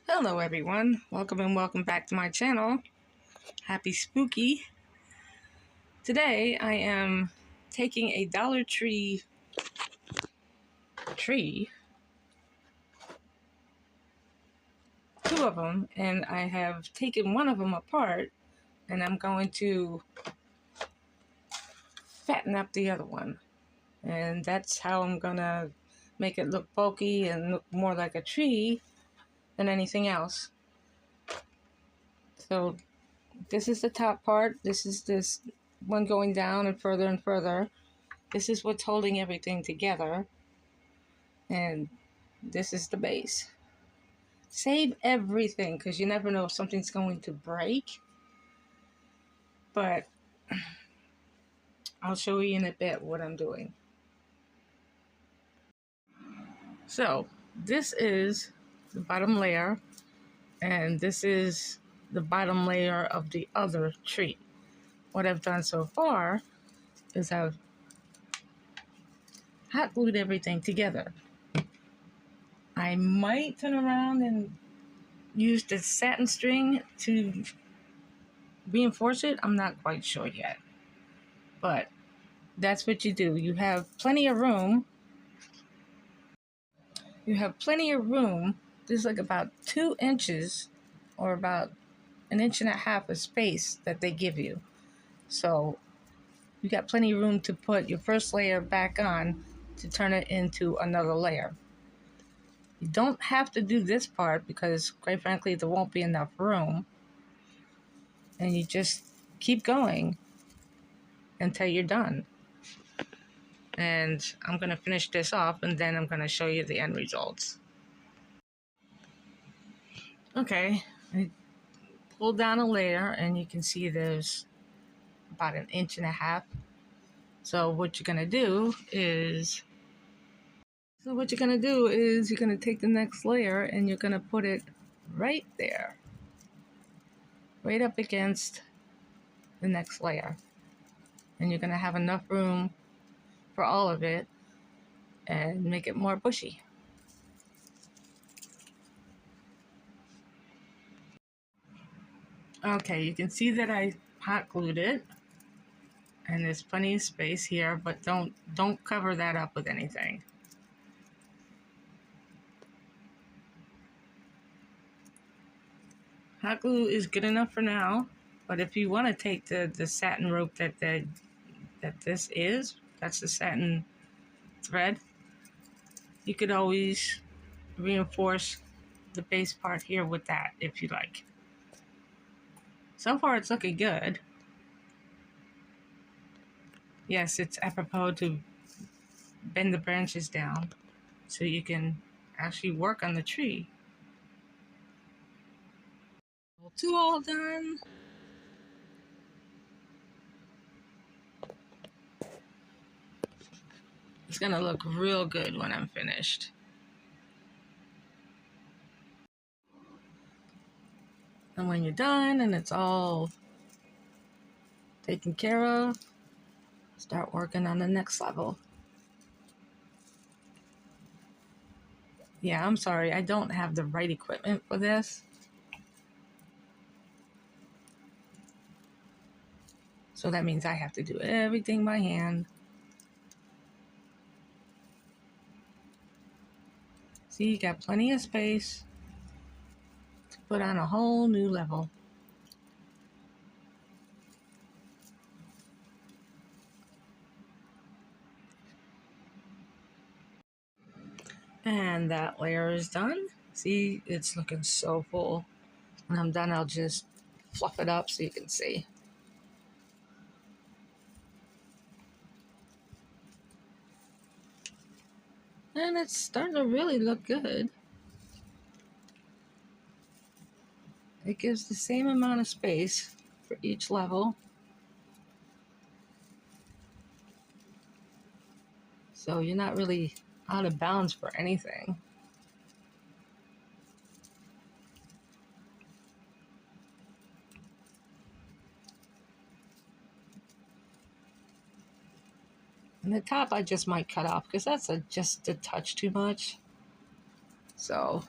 Hello everyone, welcome and welcome back to my channel. Happy spooky. Today I am taking a Dollar Tree tree, two of them, and I have taken one of them apart and I'm going to fatten up the other one. And that's how I'm gonna make it look bulky and look more like a tree than anything else. So this is the top part. This is this one going down and further. This is what's holding everything together. And this is the base. Save everything because you never know if something's going to break. But I'll show you in a bit what I'm doing. So this is the bottom layer, and this is the bottom layer of the other tree. What I've done so far is I've hot glued everything together. I might turn around and use the satin string to reinforce it. I'm not quite sure yet, but that's what you do. You have plenty of room. There's like about 2 inches or about 1.5 inches of space that they give you. So you got plenty of room to put your first layer back on to turn it into another layer. You don't have to do this part because, quite frankly, there won't be enough room. And you just keep going until you're done. And I'm going to finish this off and then I'm going to show you the end results. Okay, I pulled down a layer and you can see there's about 1.5 inches. So what you're going to do is you're going to take the next layer and you're going to put it right there, right up against the next layer. And you're going to have enough room for all of it and make it more bushy. Okay, you can see that I hot glued it and there's plenty of space here, but don't cover that up with anything. Hot glue is good enough for now, but if you want to take the satin rope that's the satin thread, you could always reinforce the base part here with that if you like. So far it's looking good. Yes, it's apropos to bend the branches down so you can actually work on the tree. Two all done. It's gonna look real good when I'm finished. And when you're done and it's all taken care of, start working on the next level. Yeah, I'm sorry, I don't have the right equipment for this. So that means I have to do everything by hand. See, you got plenty of space to put on a whole new level. And that layer is done. See, it's looking so full. When I'm done, I'll just fluff it up so you can see. And it's starting to really look good. It gives the same amount of space for each level. So you're not really out of bounds for anything. And the top I just might cut off because that's just a touch too much. So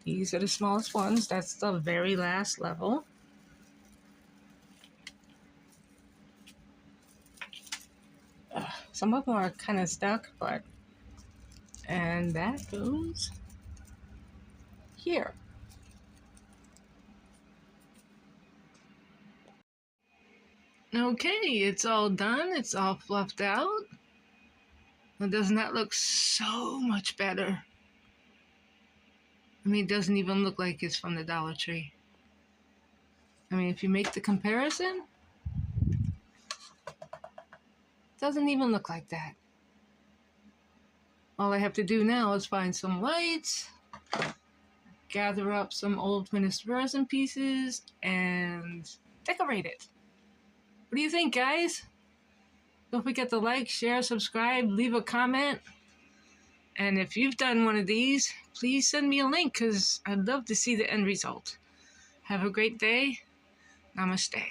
These are the smallest ones. That's the very last level. Some of them are kind of stuck, but... And that goes here. Okay, it's all done. It's all fluffed out. Well, doesn't that look so much better? I mean, it doesn't even look like it's from the Dollar Tree. I mean, if you make the comparison, it doesn't even look like that. All I have to do now is find some lights, gather up some old finished resin pieces, and decorate it. What do you think, guys? Don't forget to like, share, subscribe, leave a comment. And if you've done one of these, please send me a link because I'd love to see the end result. Have a great day. Namaste.